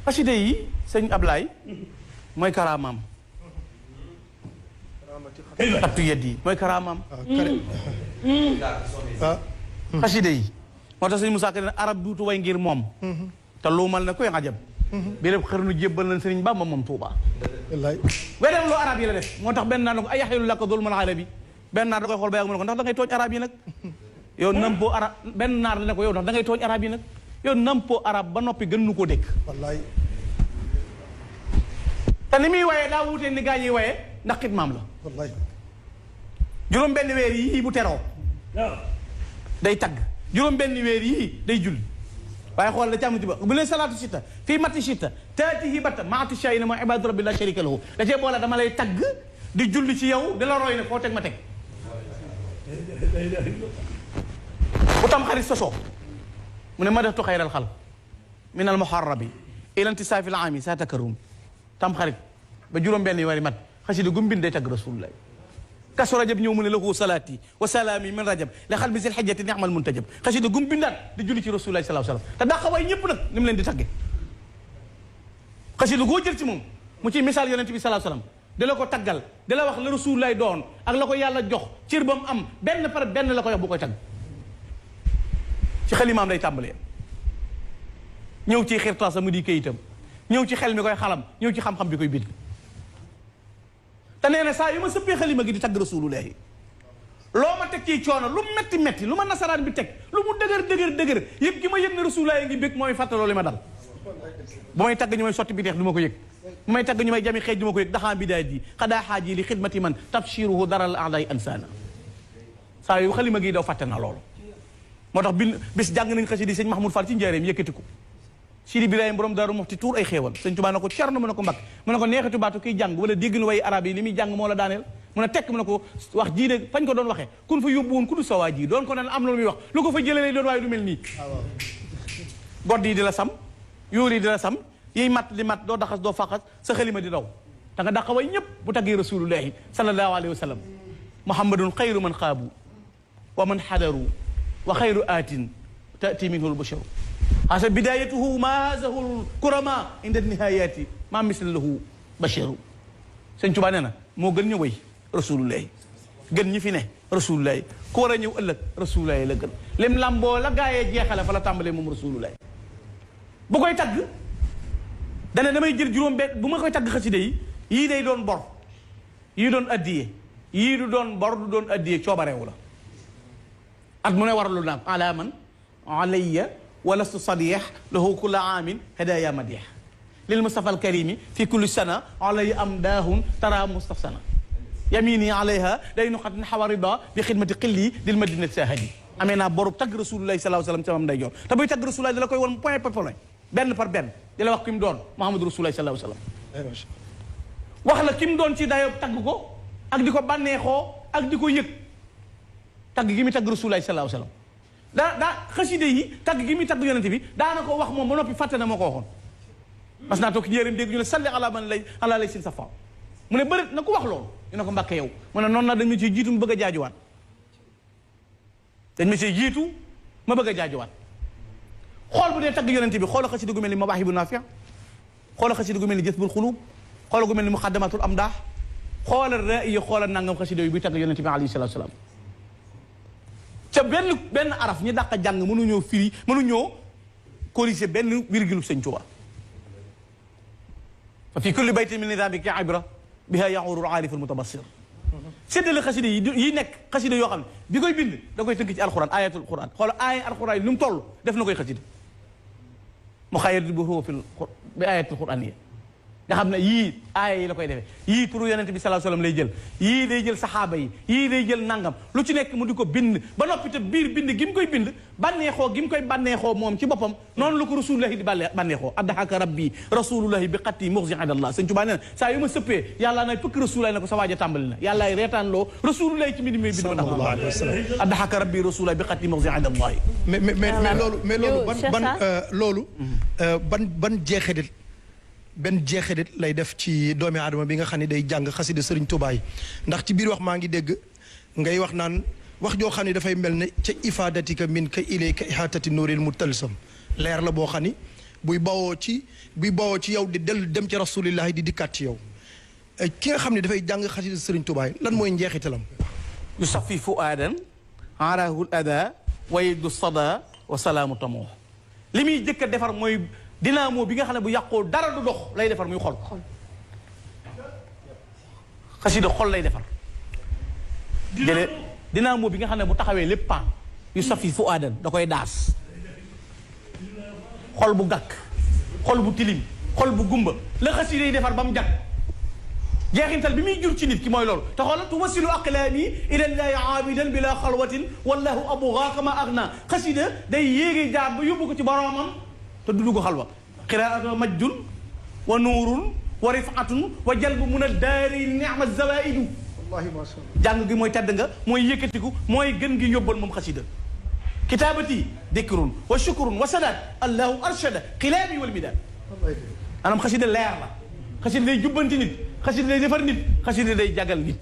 xasida yi sëñ Ablaye mooy karaamaam xattu yedd yi mooy karaamaam xasida yi moo tax sëñ Moussa Ka ne arab duutu way ngir moom te luumal na koy xajab bi lépp xër nu jébbal nañ sëriñ Bamba moom Tuuba wedem loo arab yi la def moo tax benn naar na ko ay yaxelu lakka zulmal arabi benn naar da koy xool ba yàgg mu ne ko ndax da ngay tooñ arab yi nag yow nampoo arab benn naar la ne ko yow ndax da ngay tooñ arab yi nag yow nampoo arab ba noppi gën nu koo dégg wallaay te ni muy wayee daa wutee ni gaa ñuy wayee ndax xidmaam la wallaay juróom benn weer yii bu teroo day tagg juróom benn weer yii day julli waaye xool da càmmti ba bu leen salaatu sitta fii matti sitta taatihi batta maati shayna ma ibadu rabbi la sharika lahu da cee boole dama lay tagg di julli ci yow di la roy ne foo teg ma teg bu tam xarit sosoo mu ne ma def tu xayral xal min al muharrabi ila intisaafi al aami saa takarum tam xarit ba juróom benn wari mat xasida gumbin day tagg rasulullah kasu rajab ñëw mu ne lahu salaati wa salaami min rajab la xal bi sil xijjati ni'mal muntajab xasida gumbindaat di julli ci rasulullah sallallahu alayhi wasallam te daa xawaay ñëpp nag ni mu leen di tagge xasida goo jël ci moom mu ci misaal yonent bi sallallahu alayhi wasallam di la ko taggal di la wax la rasulullah doon ak la ko yàlla jox cër ba mu am benn par benn la ko wax bu koy tagg ci xalimaam lay tàmbalee ñëw ci xirtaasa mu di kayitam ñëw ci xel mi koy xalam ñëw ci xam-xam bi koy bind te nee na saa yu ma sëppee xalima gi di tagg rasulullahi loo ma teg ci coono lu metti metti lu ma nasaraan bi teg lu mu dëgër yëpp gi ma yëg ne rasulullahi ngi bég mooy fàttaloo li ma dal bu may tagg ñu may sotti bi teex du ma ko yëg bu may tagg ñu may jami xeej du ma ko yëg daxaa bidaay ji xadaa xaaji li xidmati man tabshiruhu daral a'day ansana saa yu xalima gi daw fàtte na loolu moo tax bis jàng nañ xasida sëñ Mahmoud Fall ci njaareem yëkkati ko Sidi Birahim borom Daaru Muxti tuur ay xéewal sëñ Tuubaa na ko cerno mu ne ko mbakk mu ne ko neexatu baatu kiy jàng wala dégg nu way arab yi li muy jàng moo la daaneel mu ne tekk mu ne ko wax jii de fañ ko doon waxee kun fa yóbbu woon ku du sawaa ji doon ko naan am na lu muy wax lu ko fa jëlee lay doon waaye du mel nii godd yi di la sam yóor yi di la sam yiy mat di mat doo daxas doo faqas sa xalima di daw da nga daqa way ñëpp bu taggee rasulullahi sallallahu alayhi wa sallam muhammadun xayru man xaabu wa man xadaru wa xayru aatin taati minhu lbasharu asa bidayatuhu maazahu kurama inda nihayati ma misl lahu basharu sëñ Tuubaa nee na moo gën ñu way rasulullahi gën ñi fi ne rasulullahi ku war a ñëw ëllëg rasulullahi la gën lim lamboo la gaayee jeexale fa la tàmbalee moom rasulullahi bu koy tagg dane damay jël juróom benn bu ma koy tagg xasida yi yii day doon bor yii doon addiye yii du doon bor du doon addiye coobareewu la at mu ne warlu naam ala man alayya walastu sadih lahu kulla aamin hadaya madih lil mustafa al karimi fi kulli sana alayya amdahun tara mustafsana yamini alayha day nu xatin xawarida bi xidmati xilli dil madinati sahadi amee naa borub tagg rasulullahi sallallahu alayhi wasallam samam day joor te buy tagg rasulullahi da la koy won point par point benn par benn di la wax ki mu doon muhammadu rasulullahi sallallahu alayhi wasallam wax la ki mu doon ci dayo tagg ko ak di ko bànneexoo ak di ko yëg tagg gi muy tagg rasulullahi sallallahu alayhi wasallam daa xaside yi tagg gi muy tagg yonente bi daana ko wax moom ba noppi fàtte na moo ko waxoon mas naa toog njëriñ dégg ñu ne salli ala man lay ala lay sin sa fa mu ne bëri na ko wax loolu ñu ne ko mbàkke yow mu ne noonu na dañ ma ciy jiitu ma bëgg a jaajuwaat dañ ma ciy jiitu ma bëgg a jaajuwaat xool bu dee tagg yonente bi xoola xasida gu mel ni mawaahibu naafi' xoola xasida gu mel ni jazbul xuluub xoola gu mel ni muqaddamatul amdaax xoola ra'iya xoola nangam xasida yi buy tagg yonente bi alayhi salaatu salaam ca benn araf ñi dàq jàng mënuñoo firi mënuñoo corriger benn virgule sëñ Tuubaa fa fi kulli baytin min nidaamika ibra biha yauru aarif almutabassir séddale xasida yi nekk xasida yoo xam ne bi koy bind da koy tënk ci alquran ayatul quran xoola aaya alquran yi lu mu toll def na koy xasida mu xayir bu huwa fi bi ayatul quran yi nga xam ne yii aaya yi la koy defee yii turu yonent bi sallallahu alayhi wasallam lay jël yii day jël saxaaba yi yii day jël nangam lu ci nekk mu di ko bind ba noppi te biir bind gi mu koy bind bànneexoo gi mu koy bànneexoo moom ci boppam noonu la ko rasulullahi di bànneexoo addahaka rabbi rasulullahi bi xatti muxsi adallah sëñ Tuubaa nee na saa yu ma sëppee yàllaa nay fëkk rasulullahi ne ko sa waaja tàmbali na yàllaay reetaan loo rasulullahi ci mbind mi bind ba tax addahaka rabbi rasulullahi bi xatti muxsi adallah mais ban jeexedit benn jeexedit lay def ci doomi aadama bi nga xam ne day jàng xasida sëriñ Tuubaa yi ndax ci biir wax maa ngi dégg ngay wax naan wax joo xam ne dafay mel ne ca ifaadatika min ka ilayka ihaatati nuuril mutalsam leer la boo xam ni buy bawoo ci yow di dellu dem ci rasulillahi di dikkaat ci yow ki nga xam ne dafay jàng xasida Sëriñ Tuubaa lan mooy njeexitalam yu safi fuaadan arahul ada waydu sada wa salaamu tamoo li muy jëkk a defar mooy dynamo bi nga xam ne bu yàqoo dara du dox lay defar muy xol xasida xol lay defar jëlee dynamo bi nga xam ne bu taxawee lépp paan yu safi fuaadan da koy daas xol bu gàkk xol bu tilim xol bu gumba la xasida yi defar ba mu jag jeexintal bi muy jur ci nit ki mooy loolu te xoolal tuwasilu aqlaami ilallahi aabidan bila xalwatin wallahu abugaa kama agna xasida day yéegi jaar ba yóbbu ko ci boroomam te du dugg xalwa qiraatu majjun wa nuurun wa rifatun wa jalbu mun a daari ni'ma zawaidu wallahi ma sha Allah jàng gi mooy tedd nga mooy yëkkatiku mooy gën gi yóbbal moom xasida kitaabati dikrun wa shukrun wa sadaat allahu arshada xilaami wal midaad anam xasida leer la xasida day jubbanti nit xasida day defar nit xasida day jagal nit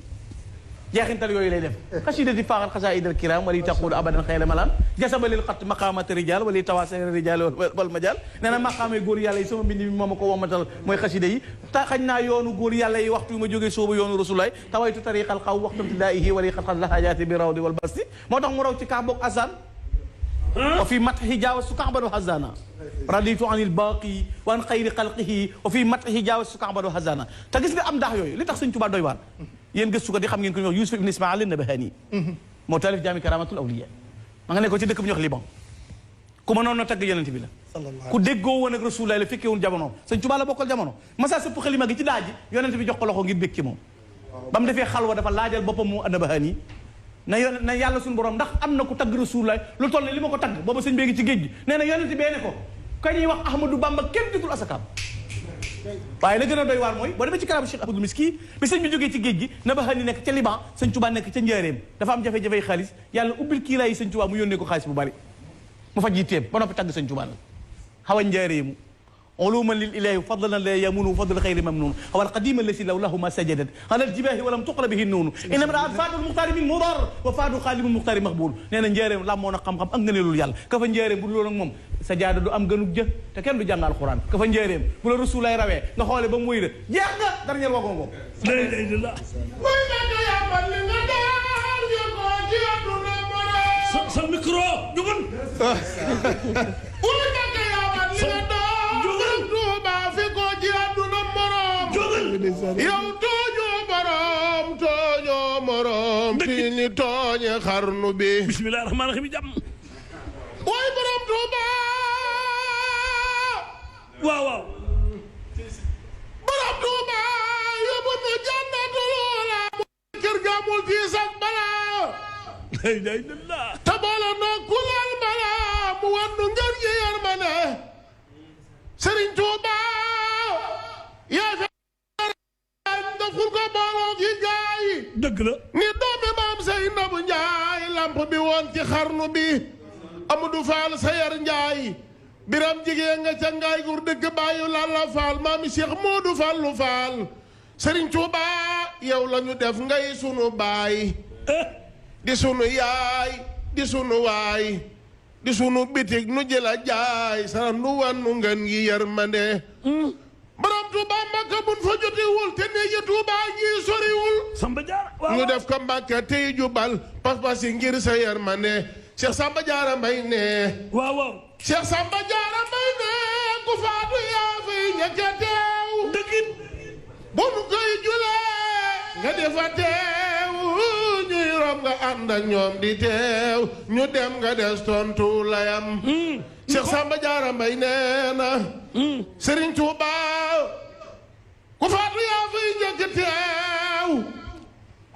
jeexintal yooyu lay def xasida di faaxal xasaa'id al kiram wali taqulu abadan xayra malam jasaba lil xat maqaamati rijal wali tawaasay rijal wal majal nee na maqaamay góor yàlla yi sama mbind mi mooma ko womatal mooy xasida yi ta xañ naa yoonu góor yàlla yi waxtu yu ma jógee soobu yoonu rasulaay tawaytu tariqal xaw waxtamtidaihi wali xat xat lahajaati bi rawdi wal basti moo tax mu raw ci kaa boog asan wa fi matxi jaawastu kaxban wa xazana raditu anil baaqi wa an xayri xalqihi wa fi matxi jaawastu kaxban wa xazana te gis nga am ndax yooyu li tax Sëñ Tuubaa doy waar yéen gëstu ko di xam ngeen ko ñuy wax Yuusuf ibn Ismaïl an-Nabahani moo taalif jaami karamatul awliya ma nga ne ko ci dëkk bu ñuy wax Liban ku mënoon na tagg yonent bi la ku déggoo woon ak Rasulullah la fekkee woon jamono Sëñ Tuubaa la bokkal jamono masa sëpp xalima gi ci daaji yonent bi jox ko loxo ngir bég ci moom ba mu defee xalwa dafa laajal boppam mu an-Nabahani na yàlla suñu borom ndax am na ku tagg Rasulullah lu toll ne li ma ko tagg booba sëñ bee ngi ci géej gi nee na yonent bee ne ko ka ñuy wax Ahmadou Bamba kenn ditul asakaam waaye la gën a doy waar mooy boo demee ci karamu Cheikh Abdou Miski bi sëñ bi jógee ci géej gi Nabahani nekk ca Liban Sëñ Tuubaa nekk ca Njaaréem dafa am jafe-jafey xaalis yàlla ubbil kiiraay yi Sëñ Tuubaa mu yónnee ko xaalis bu bari mu faj yitteem ba noppi tagg Sëñ Tuubaa la xawa Njaaréemu علوما للإله فضلا لا يمون فضل خير ممنون هو القديم الذي لوله ما سجدت على الجباه ولم تقل به النون إنما رأى فاد المختار من مضر وفاد خالد المختار مقبول nee na njaareem la moo na xam-xam ak ngëneelul yàlla ka fa njaareem bu dul woon ak moom sajaada du am gënug jë te kenn du jàng alxuraan ka fa njaareem bu la Rasulaay rawee nga xoole ba muy de jeex nga dernier wagon boobu sa micro jugun yow tooñoo morom ti ni tooñe xarnu bi bismillaahi rahmaani rahiim jàmm way borom Tuuba waaw waaw borom Tuuba yóbbu nu jannatul ula kër gamul tiis ak balaa la ilaha illallah te boole noo kulal balaa mu wan nu ngër gi yërmande Sëriñ Tuuba yaa ful ko booloo gi gaay dëgg la ni doomi maam say Nabu Njaay lamp bi woon ci xarnu bi Amadou Fall Sayar Njaay biram jigéen nga ca ngaay gur dëgg bàyyu Lalla Fall maami Cheikh Moodu Fallu Fall Sëriñ Tuuba yow lañu def ngay sunu baay di sunu yaay di sunu waay di sunu bitig nu jëla jaay sa nu wan nu ngeen gi yërmande borom Tuuba Mbàkke buñ fa jotewul te ne ya Tuuba ji soriwul Samba Jaara ñu def ko Mbàkke tey jubal pas-pas yi ngir sa yërmande Cheikh Samba Jaara Mbay ne waaw waaw Cheikh Samba Jaara Mbay ne ku faatu yaa fi ñëkk a teew dëggin bu nu koy julee nga defa teew ñuy rob nga ànd ak ñoom di teew ñu dem nga des tontu layam Cheikh Samba Jaara Mbay nee na Sëriñ Tuuba ku faatu yaa fay njëkk teew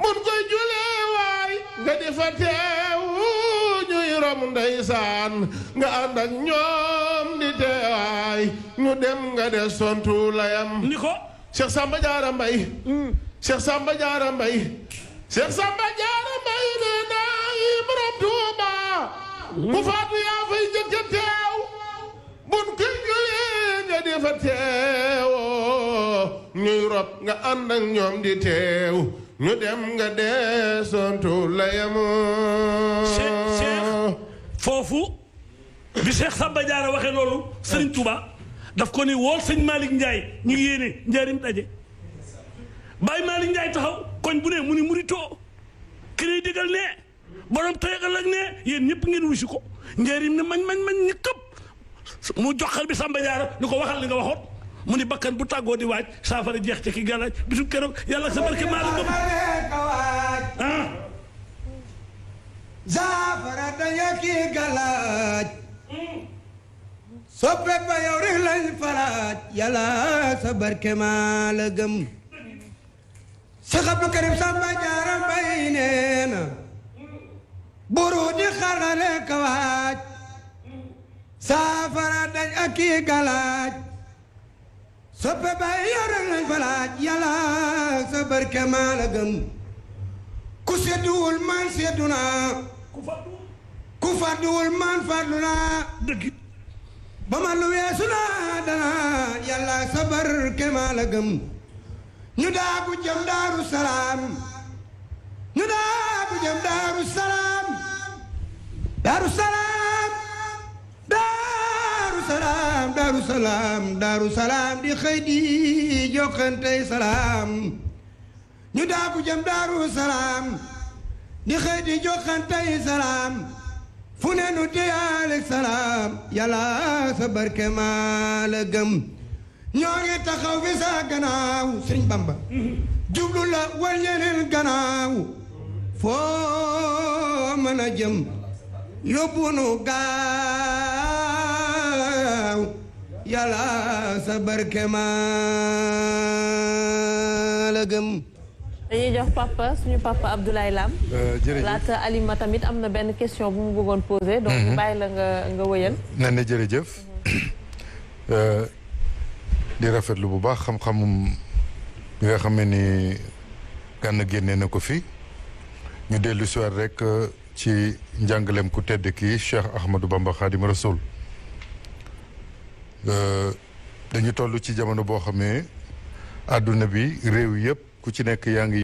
mun koy julee waay nga di fa teew ñuy rom ndeysaan nga ànd ak ñoom di teewaay ñu dem nga des tontu layam ni ko Cheikh Samba Jaara Mbay Cheikh Samba Jaara Mbay Cheikh Samba Jaara Mbay nee na borom Tuuba ku faatu yaa fay njëkk teew bun koy julee nga di fa teewoo ñuy rob nga ànd ak ñoom di teew ñu dem nga deesontu la yemoo Cheikh foofu bi Cheikh Samba Diarra waxee loolu Serigne Touba daf ko ni wool sëñ Malick Ndiaye ñu ngi yéene njaarim daje Baye Malick Ndiaye taxaw koñ bu ne mu ni muritoo ki lay digal ne borom tegal ak ne yéen ñëpp ngeen wusi ko njaarim ne mañ ni këpp mu joxal bi Samba Diarra ni ko waxal li nga waxoon mu ni bakkan bu tàggoo di waaj saafara jeex ci ki gàllaaj bisu keroog yàlla sa barke maa la gëm ah saafara dañu ki gàllaaj soppe ba yow rek lañ faraaj yàlla sa barke maa la gëm Cheikh Abdou Karim Samba Diarra Mbaye nee na buru di xarale kawaaj saafara dañ ak ki gàllaaj soppe ba yow rek lañ faraaj yàlla sa barke maa la gëm ku sedduwul man seddu naa ku fàdduwul man fàddu naa dëgg ba man lu weesu naa dana yàlla sa barke maa la gëm ñu daagu jëm daaru salaam ñu daagu jëm daaru salaam daaru salaam daaru salaam daaru salaam daaru salaam di xëy di jokkantey salaam ñu daagu jëm daaru salaam di xëy di jokkantey salaam fu ne nu teyaaleeg salaam yàlla sa barke maa la gëm ñoo ngi taxaw fi sa gannaaw Sëriñ Bamba jublu la wal yeneen gannaaw foo mën a jëm yóbbu nu gaaw yàlla sa barke maa la gëm. dañuy jox papa suñu papa Abdoulaye Lam. jërëjëf laata Alima tamit am na benn question bu mu bëggoon poser. donc bàyyi la nga wëyal. nee na jërëjëf di rafetlu bu baax xam-xamum bi nga xam ne ni Gana génnee na ko fi ñu dellu si waat rek ci njàngaleem ku tedd kii Cheikh Ahmadou Bamba Khadim Rasoul dañu toll ci jamono boo xam ne àdduna bi réew yëpp ku ci nekk yaa ngi